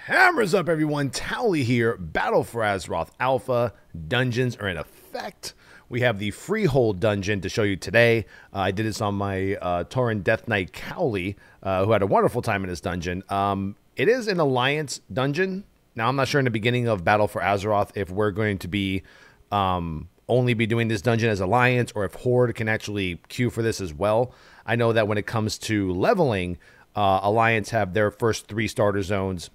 Hammers up, everyone. Towelliee here. Battle for Azeroth Alpha dungeons are in effect. We have the Freehold dungeon to show you today. I did this on my Tauren Death Knight Cowley, who had a wonderful time in this dungeon. It is an Alliance dungeon. Now, I'm not sure in the beginning of Battle for Azeroth if we're going to be only be doing this dungeon as Alliance or if Horde can actually queue for this as well. I know that when it comes to leveling, Alliance have their first 3 starter zones,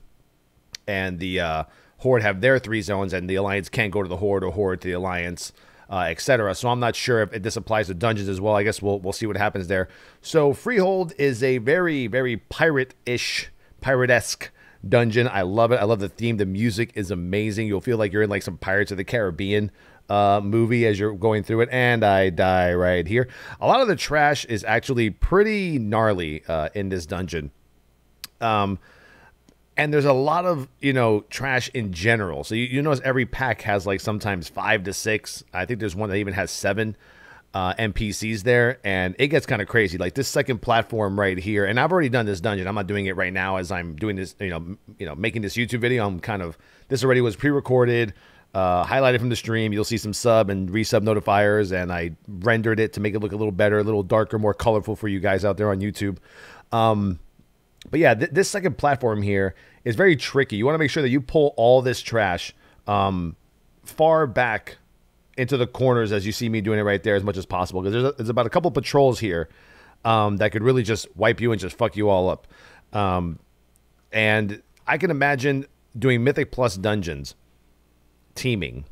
and the Horde have their 3 zones, and the Alliance can't go to the Horde or Horde to the Alliance, etc. So I'm not sure if this applies to dungeons as well. I guess we'll see what happens there. So Freehold is a very, very pirate-ish, pirate-esque dungeon. I love it. I love the theme. The music is amazing. You'll feel like you're in like some Pirates of the Caribbean movie as you're going through it. And I die right here. A lot of the trash is actually pretty gnarly in this dungeon. And there's a lot of, trash in general. So you notice every pack has like sometimes 5 to 6. I think there's one that even has 7 NPCs there. And it gets kind of crazy. Like this second platform right here. And I've already done this dungeon. I'm not doing it right now as I'm doing this, making this YouTube video. This already was pre-recorded, highlighted from the stream. You'll see some sub and resub notifiers. And I rendered it to make it look a little better, a little darker, more colorful for you guys out there on YouTube. But yeah, this second platform here is very tricky. You want to make sure that you pull all this trash far back into the corners as you see me doing it right there as much as possible. Because there's about a couple patrols here that could really just wipe you and just fuck you all up. And I can imagine doing Mythic Plus dungeons, teaming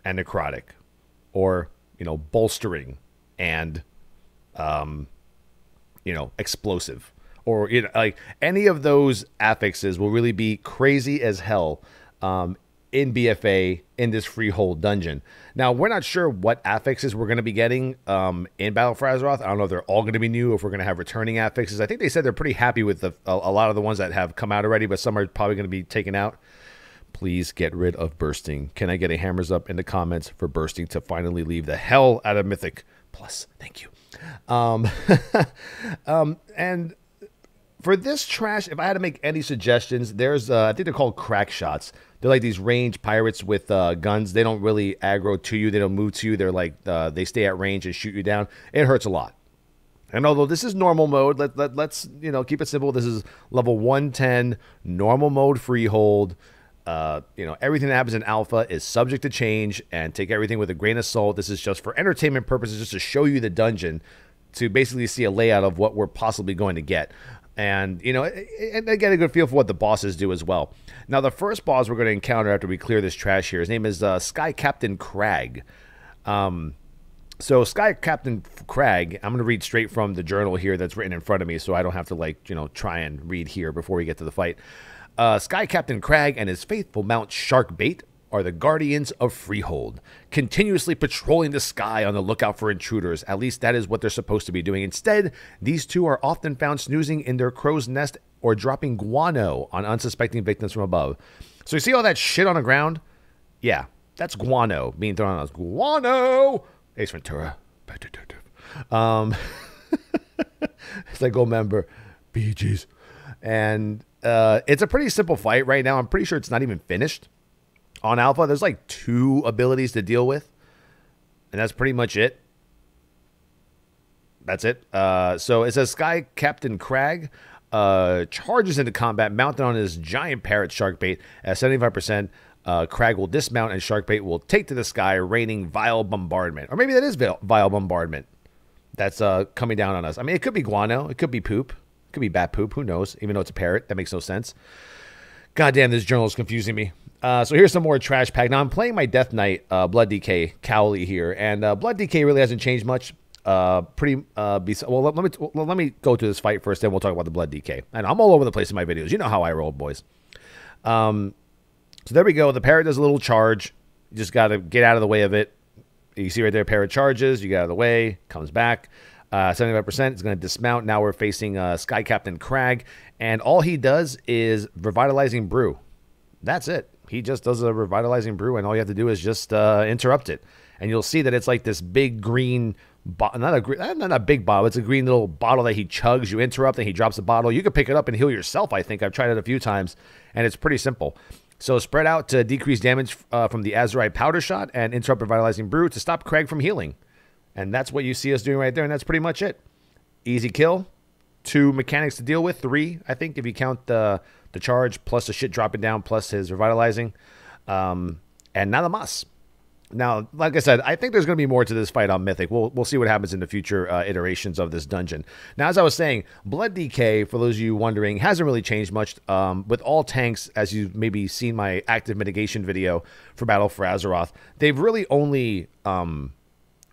and necrotic, or, bolstering and, explosive. Or like any of those affixes will really be crazy as hell in BFA in this Freehold dungeon. Now, we're not sure what affixes we're going to be getting in Battle for Azeroth. I don't know if they're all going to be new or if we're going to have returning affixes. I think they said they're pretty happy with a lot of the ones that have come out already, but some are probably going to be taken out. Please get rid of bursting. Can I get a hammers up in the comments for bursting to finally leave the hell out of Mythic Plus? Thank you. And for this trash, if I had to make any suggestions, there's, I think they're called crack shots. They're like these range pirates with guns. They don't really aggro to you. They don't move to you. They're like, they stay at range and shoot you down. It hurts a lot. And although this is normal mode, let's keep it simple. This is level 110, normal mode Freehold. Everything that happens in Alpha is subject to change, and take everything with a grain of salt. This is just for entertainment purposes, just to show you the dungeon, to basically see a layout of what we're possibly going to get. And, and I get a good feel for what the bosses do as well. Now, the first boss we're going to encounter after we clear this trash here, his name is Sky Captain Crag. So Sky Captain Crag, I'm going to read straight from the journal here that's written in front of me, so I don't have to, try and read here before we get to the fight. Sky Captain Crag and his faithful mount Sharkbait are the guardians of Freehold, continuously patrolling the sky on the lookout for intruders. At least that is what they're supposed to be doing. Instead, these two are often found snoozing in their crow's nest or dropping guano on unsuspecting victims from above. So you see all that shit on the ground? Yeah, that's guano being thrown on us. Guano! Ace Ventura. It's like, go member. Bee Gees. And it's a pretty simple fight right now. I'm pretty sure it's not even finished. On Alpha, there's like 2 abilities to deal with, and that's pretty much it. That's it. So it says Sky Captain Crag charges into combat mounted on his giant parrot Sharkbait at 75%. Crag will dismount and Sharkbait will take to the sky, raining vile bombardment. Or maybe that is vile bombardment that's coming down on us. I mean, it could be guano. It could be poop. It could be bat poop. Who knows? Even though it's a parrot. That makes no sense. Goddamn, this journal is confusing me. So here's some more trash pack. Now I'm playing my Death Knight Blood DK Cowley here, and Blood DK really hasn't changed much. Well, let me go to this fight first, then we'll talk about the Blood DK. And I'm all over the place in my videos. You know how I roll, boys. So there we go. The parrot does a little charge. You just got to get out of the way of it. You see right there, parrot charges. You get out of the way, comes back. 75%. It's going to dismount. Now we're facing Sky Captain Crag, and all he does is Revitalizing Brew. That's it. He just does a Revitalizing Brew, and all you have to do is just interrupt it. And you'll see that it's like this big green not a big bottle. It's a green little bottle that he chugs. You interrupt, and he drops the bottle. You can pick it up and heal yourself, I think. I've tried it a few times, and it's pretty simple. So spread out to decrease damage from the Azeroth powder shot and interrupt revitalizing brew to stop Craig from healing. And that's what you see us doing right there, and that's pretty much it. Easy kill. 2 mechanics to deal with. 3, I think, if you count the charge plus the shit dropping down plus his revitalizing. And nada más. Now, like I said, I think there's going to be more to this fight on Mythic. We'll see what happens in the future iterations of this dungeon. Now, as I was saying, Blood DK, for those of you wondering, hasn't really changed much. With all tanks, as you've maybe seen my active mitigation video for Battle for Azeroth, they've really only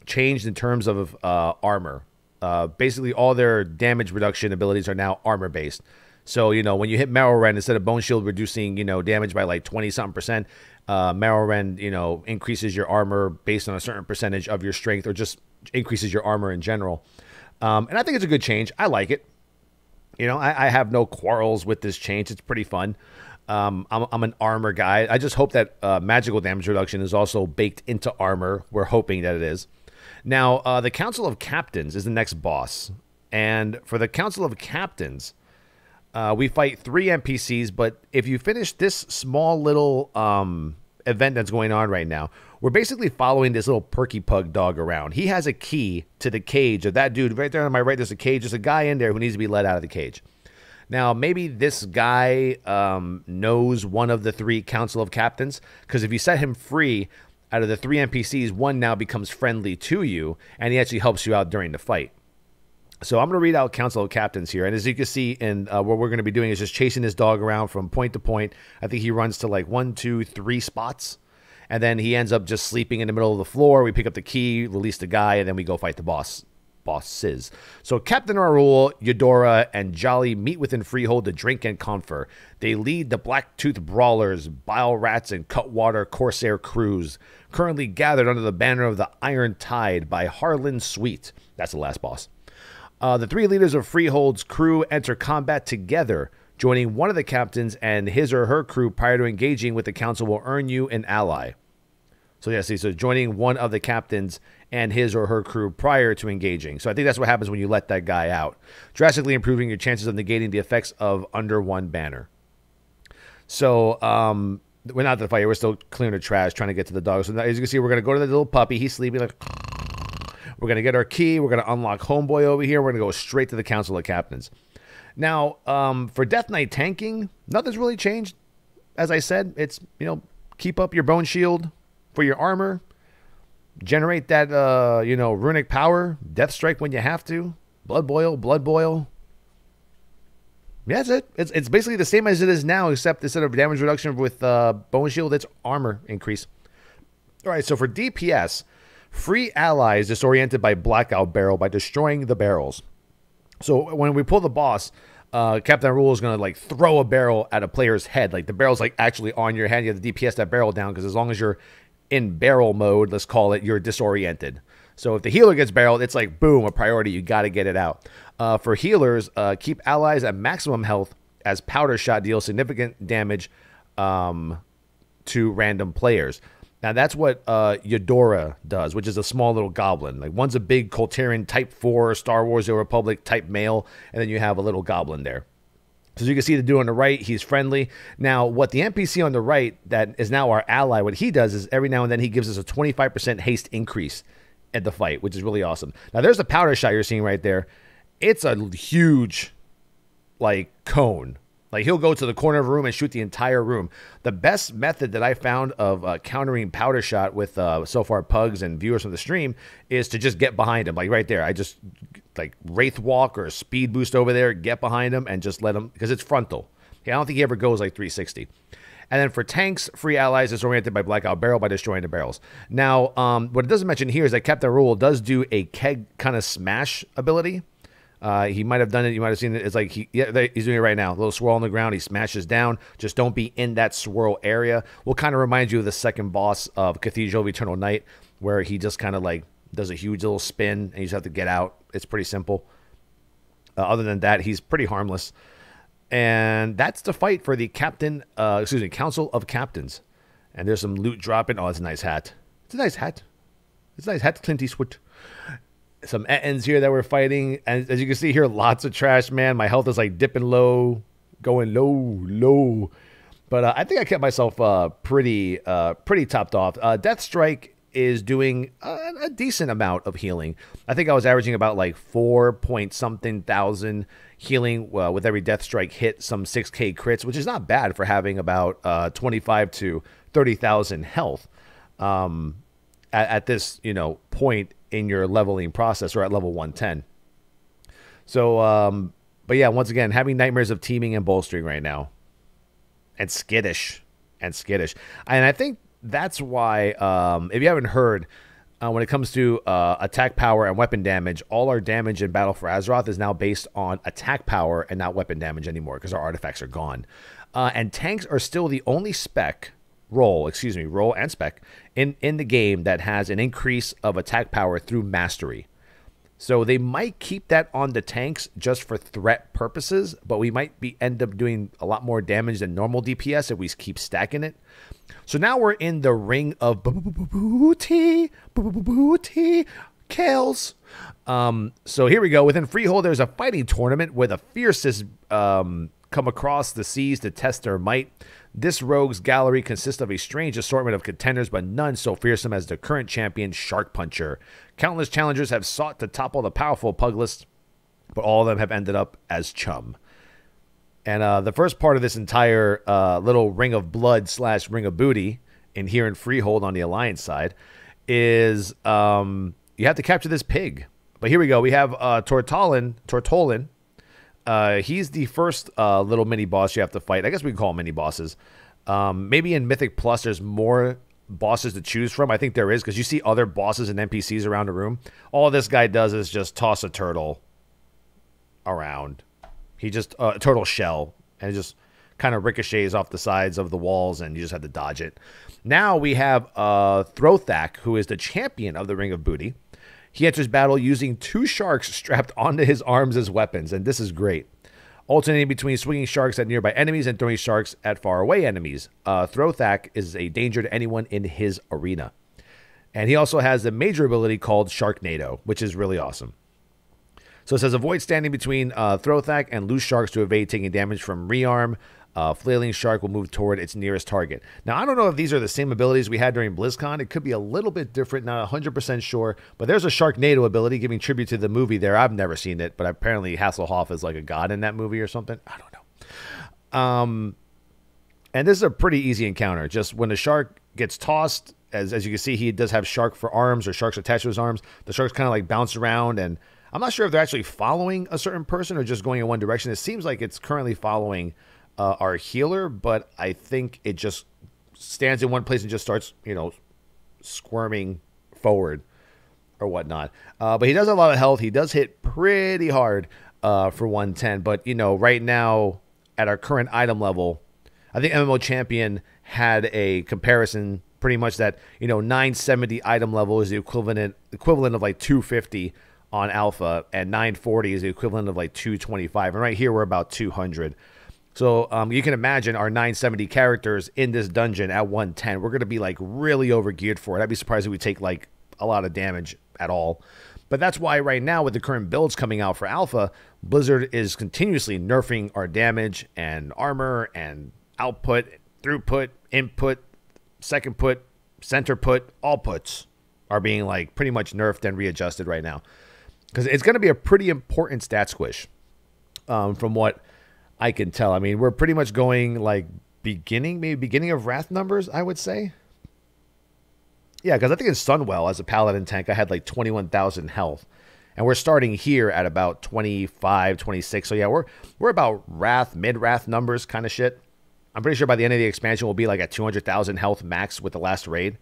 changed in terms of armor. Basically, all their damage reduction abilities are now armor-based. So, when you hit Marrow Rend, instead of Bone Shield reducing, damage by like 20-something%, Marrow Rend, increases your armor based on a certain percentage of your strength, or just increases your armor in general. And I think it's a good change. I like it. I have no quarrels with this change. It's pretty fun. I'm an armor guy. I just hope that magical damage reduction is also baked into armor. We're hoping that it is. Now, the Council of Captains is the next boss. And for the Council of Captains, we fight 3 NPCs, but if you finish this small little event that's going on right now, we're basically following this little perky pug dog around. He has a key to the cage of that dude. Right there on my right, there's a cage. There's a guy in there who needs to be let out of the cage. Now, maybe this guy knows one of the 3 Council of Captains, because if you set him free, out of the 3 NPCs, 1 now becomes friendly to you, and he actually helps you out during the fight. So I'm going to read out Council of Captains here. And as you can see, in what we're going to be doing is just chasing this dog around from point to point. I think he runs to like 1, 2, 3 spots. And then he ends up just sleeping in the middle of the floor. We pick up the key, release the guy, and then we go fight the bosses. So Captain Arul, Eudora, and Jolly meet within Freehold to drink and confer. They lead the Blacktooth Brawlers, Bile Rats, and Cutwater Corsair crews, currently gathered under the banner of the Iron Tide by Harlan Sweet. That's the last boss. The 3 leaders of Freehold's crew enter combat together. Joining one of the captains and his or her crew prior to engaging with the council will earn you an ally. So yeah, see, so joining one of the captains and his or her crew prior to engaging. So I think that's what happens when you let that guy out. Drastically improving your chances of negating the effects of under one banner. So we're not at the fight. We're still clearing the trash, trying to get to the dog. So now, as you can see, we're going to go to the little puppy. He's sleeping like... We're going to get our key. We're going to unlock Homeboy over here. We're going to go straight to the Council of Captains. Now, for Death Knight tanking, nothing's really changed. As I said, it's, keep up your Bone Shield for your armor. Generate that, runic power. Death Strike when you have to. Blood Boil. Yeah, that's it. It's basically the same as it is now, except instead of damage reduction with Bone Shield, it's armor increase. All right, so for DPS... free allies disoriented by Blackout Barrel by destroying the barrels. So when we pull the boss, Captain Rule is going to like throw a barrel at a player's head. Like the barrel's like actually on your head. You have to DPS that barrel down because as long as you're in barrel mode, let's call it, you're disoriented. So if the healer gets barreled, it's like, boom, a priority. You got to get it out. For healers, keep allies at maximum health as Powder Shot deals significant damage to random players. Now, that's what Eudora does, which is a small little goblin. Like, one's a big Colterian Type 4 Star Wars The Republic type male, and then you have a little goblin there. So as you can see the dude on the right, he's friendly. Now, what the NPC on the right that is now our ally, what he does is every now and then he gives us a 25% haste increase at the fight, which is really awesome. Now, there's the Powder Shot you're seeing right there. It's a huge, like, cone. Like, he'll go to the corner of a room and shoot the entire room. The best method that I found of countering Powder Shot with, so far, pugs and viewers from the stream is to just get behind him. Like, right there. I just, like, Wraith Walk or Speed Boost over there, get behind him, and just let him, because it's frontal. I don't think he ever goes, like, 360. And then for tanks, free allies disoriented by Blackout Barrel by destroying the barrels. Now, what it doesn't mention here is that Captain Rule does do a keg kind of smash ability. He might have done it. You might have seen it. It's like he's doing it right now. A little swirl on the ground. He smashes down. Just don't be in that swirl area. Will kind of remind you of the second boss of Cathedral of Eternal Night, where he just kind of like does a huge little spin and you just have to get out. It's pretty simple. Other than that, he's pretty harmless. And that's the fight for the Council of Captains. And there's some loot dropping. Oh, it's a nice hat. It's a nice hat. It's a nice hat, Clint Eastwood. some Ettins here that we're fighting. And as you can see here, lots of trash, man. My health is like dipping low, going low. But I think I kept myself pretty topped off. Death Strike is doing a decent amount of healing. I think I was averaging about like 4 point something thousand healing with every Death Strike hit, some 6k crits, which is not bad for having about 25 to 30,000 health at this point in your leveling process, or at level 110. So, but yeah, once again, having nightmares of teaming and bolstering right now. And skittish. And I think that's why, if you haven't heard, when it comes to attack power and weapon damage, all our damage in Battle for Azeroth is now based on attack power and not weapon damage anymore, because our artifacts are gone. And tanks are still the only role and spec in the game that has an increase of attack power through mastery. So they might keep that on the tanks just for threat purposes, but we might end up doing a lot more damage than normal DPS if we keep stacking it. So now we're in the ring of booty kills. So here we go. Within Freehold, there's a fighting tournament where the fiercest come across the seas to test their might. This rogues gallery consists of a strange assortment of contenders, but none so fearsome as the current champion, Shark Puncher. Countless challengers have sought to topple the powerful Puglist, but all of them have ended up as chum. And the first part of this entire little ring of blood / ring of booty in here in Freehold on the Alliance side is you have to capture this pig. But here we go. We have Tortolin. He's the first little mini boss you have to fight. I guess we can call them mini bosses. Maybe in Mythic Plus there's more bosses to choose from. I think there is, because you see other bosses and NPCs around the room. All this guy does is just toss a turtle around. He just a turtle shell, and it just kind of ricochets off the sides of the walls, and you just have to dodge it. Now we have Throthak, who is the champion of the Ring of Booty. He enters battle using 2 sharks strapped onto his arms as weapons, and this is great. Alternating between swinging sharks at nearby enemies and throwing sharks at faraway enemies. Throthak is a danger to anyone in his arena. And he also has a major ability called Sharknado, which is really awesome. So it says, avoid standing between Throthak and loose sharks to evade taking damage from rearm. Flailing shark will move toward its nearest target. Now, I don't know if these are the same abilities we had during BlizzCon. It could be a little bit different, not 100% sure. But there's a Sharknado ability giving tribute to the movie there. I've never seen it, but apparently Hasselhoff is like a god in that movie or something. I don't know. And this is a pretty easy encounter. Just when the shark gets tossed, as you can see, he does have shark for arms, or sharks attached to his arms. The sharks kind of like bounce around, and I'm not sure if they're actually following a certain person or just going in one direction. It seems like it's currently following our healer, but I think it just stands in one place and just starts, squirming forward or whatnot. But he does have a lot of health. He does hit pretty hard for 110. But, right now at our current item level, I think MMO Champion had a comparison pretty much that, 970 item level is the equivalent of like 250 on Alpha, and 940 is the equivalent of like 225. And right here, we're about 200. So you can imagine our 970 characters in this dungeon at 110. We're going to be like really overgeared for it. I'd be surprised if we take like a lot of damage at all. But that's why right now, with the current builds coming out for Alpha, Blizzard is continuously nerfing our damage and armor and output, throughput, input, second put, center put. All puts are being like pretty much nerfed and readjusted right now, because it's going to be a pretty important stat squish from what I can tell. I mean, we're pretty much going like beginning of Wrath numbers, I would say. Yeah, because I think in Sunwell, as a Paladin tank, I had like 21,000 health. And we're starting here at about 25, 26. So yeah, we're about Wrath, mid-Wrath numbers kind of shit. I'm pretty sure by the end of the expansion, we'll be like at 200,000 health max with the last raid.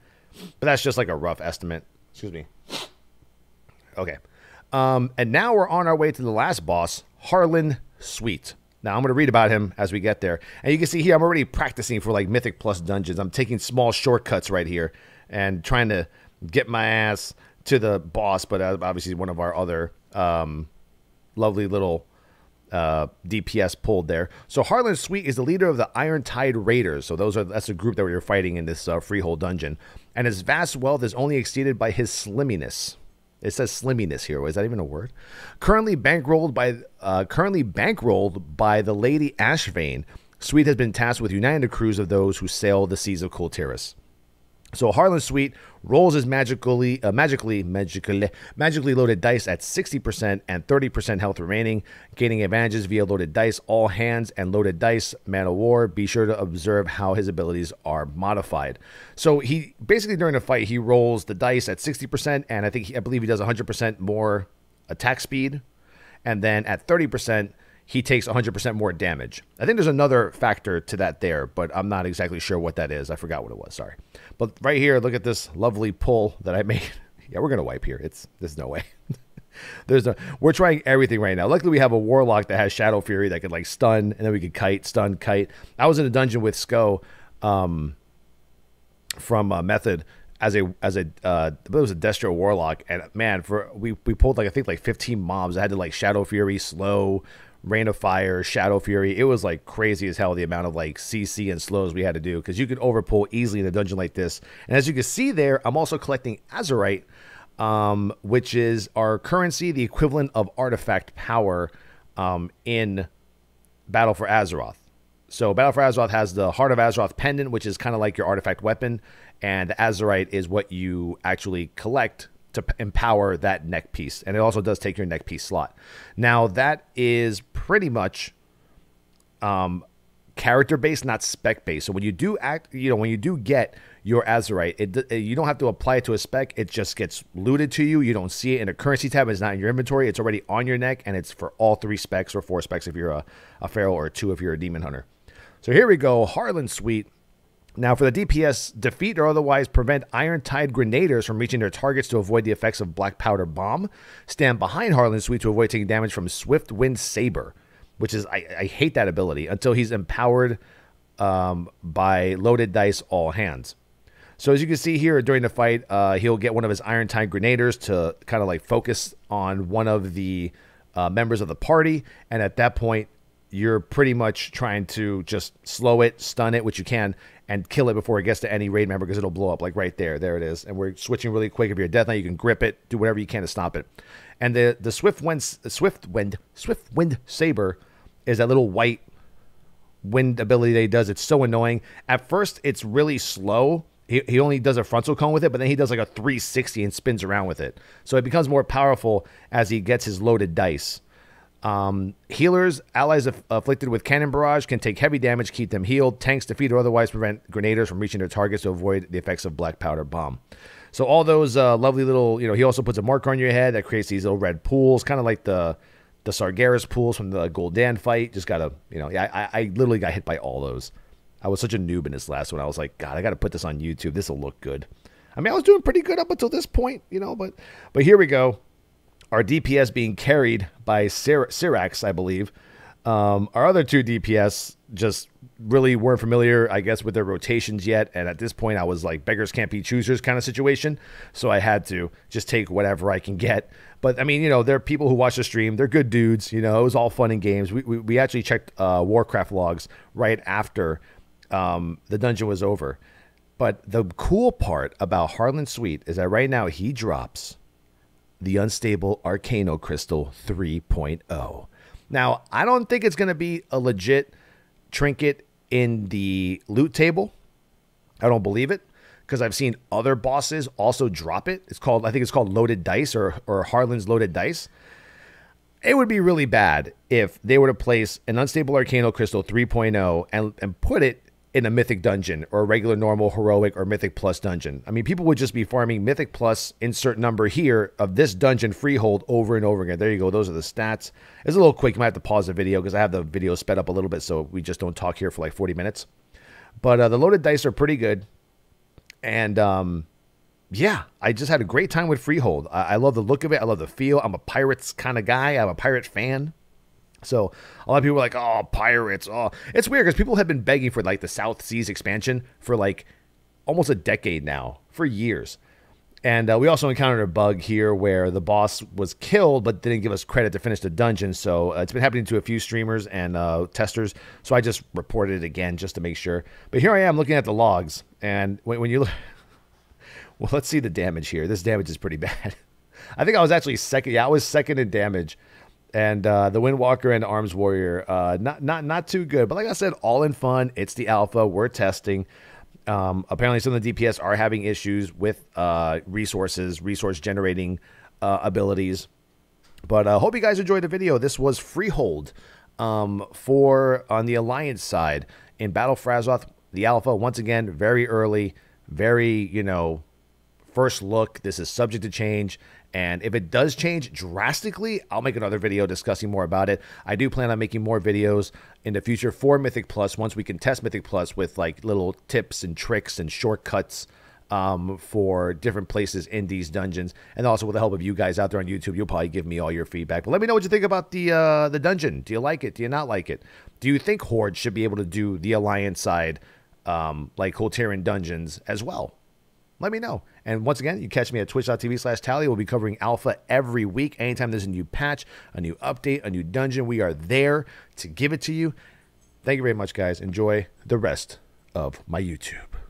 But that's just like a rough estimate. Excuse me. Okay. And now we're on our way to the last boss, Harlan Sweet. Now, I'm going to read about him as we get there. And you can see here, I'm already practicing for like Mythic Plus dungeons. I'm taking small shortcuts right here and trying to get my ass to the boss. But obviously, one of our other lovely little DPS pulled there. So Harlan Sweet is the leader of the Iron Tide Raiders. So that's a group that we were fighting in this Freehold dungeon. And his vast wealth is only exceeded by his slimminess. It says slimminess here. Is that even a word? Currently bankrolled by the Lady Ashvane, Suite has been tasked with uniting the crews of those who sail the seas of Kultiris. So Harlan Suite rolls his magically loaded dice at 60% and 30% health remaining, gaining advantages via loaded dice, all hands, and loaded dice, man of war. Be sure to observe how his abilities are modified. So he basically during the fight he rolls the dice at 60%, and I believe he does 100% more attack speed, and then at 30%. He takes 100% more damage. I think there's another factor to that there, but I'm not exactly sure what that is. I forgot what it was. Sorry. But right here, look at this lovely pull that I made. Yeah, we're going to wipe here. There's no way. We're trying everything right now. Luckily, we have a warlock that has Shadow Fury that could like stun, and then we could kite, stun, kite. I was in a dungeon with Sko from Method as it was a Destro warlock, and man, we pulled like I think like 15 mobs. I had to like Shadow Fury, slow, Rain of Fire, Shadow Fury. It was like crazy as hell the amount of like CC and slows we had to do, because you could overpull easily in a dungeon like this. And as you can see there, I'm also collecting Azerite, which is our currency, the equivalent of artifact power in Battle for Azeroth. So Battle for Azeroth has the Heart of Azeroth pendant, which is kind of like your artifact weapon, and the Azerite is what you actually collect to empower that neck piece, and it also does take your neck piece slot. Now that is pretty much character based, not spec based. So when you do when you do get your Azerite, you don't have to apply it to a spec. It just gets looted to you. You don't see it in a currency tab. It's not in your inventory. It's already on your neck, and it's for all 3 specs or 4 specs if you're a feral, or 2 if you're a demon hunter. So here we go, Harlan Suite. Now, for the DPS, defeat or otherwise prevent Iron-Tide Grenadiers from reaching their targets to avoid the effects of Black Powder Bomb. Stand behind Harlan Suite to avoid taking damage from Swift Wind Saber, which is, I hate that ability, until he's empowered by loaded dice, all hands. So as you can see here, during the fight, he'll get one of his Iron-Tide Grenadiers to kind of like focus on one of the members of the party, and at that point, you're pretty much trying to just slow it, stun it, which you can, and kill it before it gets to any raid member, because it'll blow up like right there. There it is. And we're switching really quick. If you're a Death Knight, you can grip it, do whatever you can to stop it. And the Swift Wind Saber is that little white wind ability that he does. It's so annoying. At first, it's really slow. He only does a frontal cone with it, but then he does like a 360 and spins around with it. So it becomes more powerful as he gets his loaded dice. Healers, allies afflicted with cannon barrage can take heavy damage, keep them healed. Tanks defeat or otherwise prevent grenadiers from reaching their targets to avoid the effects of Black Powder Bomb. So all those lovely little, he also puts a marker on your head that creates these little red pools, kind of like the Sargeras pools from the Gul'dan fight. Just gotta, I literally got hit by all those. I was such a noob in this last one. I was like, God, I gotta put this on YouTube. This will look good. I mean, I was doing pretty good up until this point, but here we go. Our DPS being carried by Syrax, I believe. Our other 2 DPS just really weren't familiar, I guess, with their rotations yet. And at this point, I was like, beggars can't be choosers kind of situation. So I had to just take whatever I can get. But, I mean, there are people who watch the stream. They're good dudes. It was all fun and games. We actually checked Warcraft logs right after the dungeon was over. But the cool part about Harlan Suite is that right now he drops the Unstable Arcano Crystal 3.0. Now, I don't think it's going to be a legit trinket in the loot table. I don't believe it, because I've seen other bosses also drop it. I think it's called Loaded Dice or Harlan's Loaded Dice. It would be really bad if they were to place an Unstable Arcano Crystal 3.0 and put it in a Mythic dungeon or a regular, normal, heroic, or Mythic Plus dungeon. I mean, people would just be farming Mythic Plus insert number here of this dungeon Freehold over and over again. There you go. Those are the stats. It's a little quick. You might have to pause the video because I have the video sped up a little bit so we just don't talk here for like 40 minutes. But the loaded dice are pretty good. And yeah, I just had a great time with Freehold. I love the look of it. I love the feel. I'm a pirates kind of guy. I'm a pirate fan. So a lot of people are like, oh, pirates. Oh, it's weird because people have been begging for like the South Seas expansion for like almost a decade now, for years. And we also encountered a bug here where the boss was killed but didn't give us credit to finish the dungeon. So it's been happening to a few streamers and testers. So I just reported it again just to make sure. But here I am looking at the logs. And when you look, well, let's see the damage here. This damage is pretty bad. I think I was actually second. Yeah, I was second in damage. And the Windwalker and Arms Warrior, not too good. But like I said, all in fun. It's the alpha. We're testing. Apparently, some of the DPS are having issues with resource generating abilities. But I hope you guys enjoyed the video. This was Freehold for on the Alliance side in Battle for Azeroth, the alpha. Once again, very early, very, first look. This is subject to change. And if it does change drastically, I'll make another video discussing more about it. I do plan on making more videos in the future for Mythic Plus once we can test Mythic Plus with like little tips and tricks and shortcuts for different places in these dungeons. And also with the help of you guys out there on YouTube, you'll probably give me all your feedback. But let me know what you think about the dungeon. Do you like it? Do you not like it? Do you think Horde should be able to do the Alliance side like Holterian dungeons as well? Let me know. And once again, you catch me at twitch.tv/Towelliee. We'll be covering alpha every week. Anytime there's a new patch, a new update, a new dungeon, we are there to give it to you. Thank you very much, guys. Enjoy the rest of my YouTube.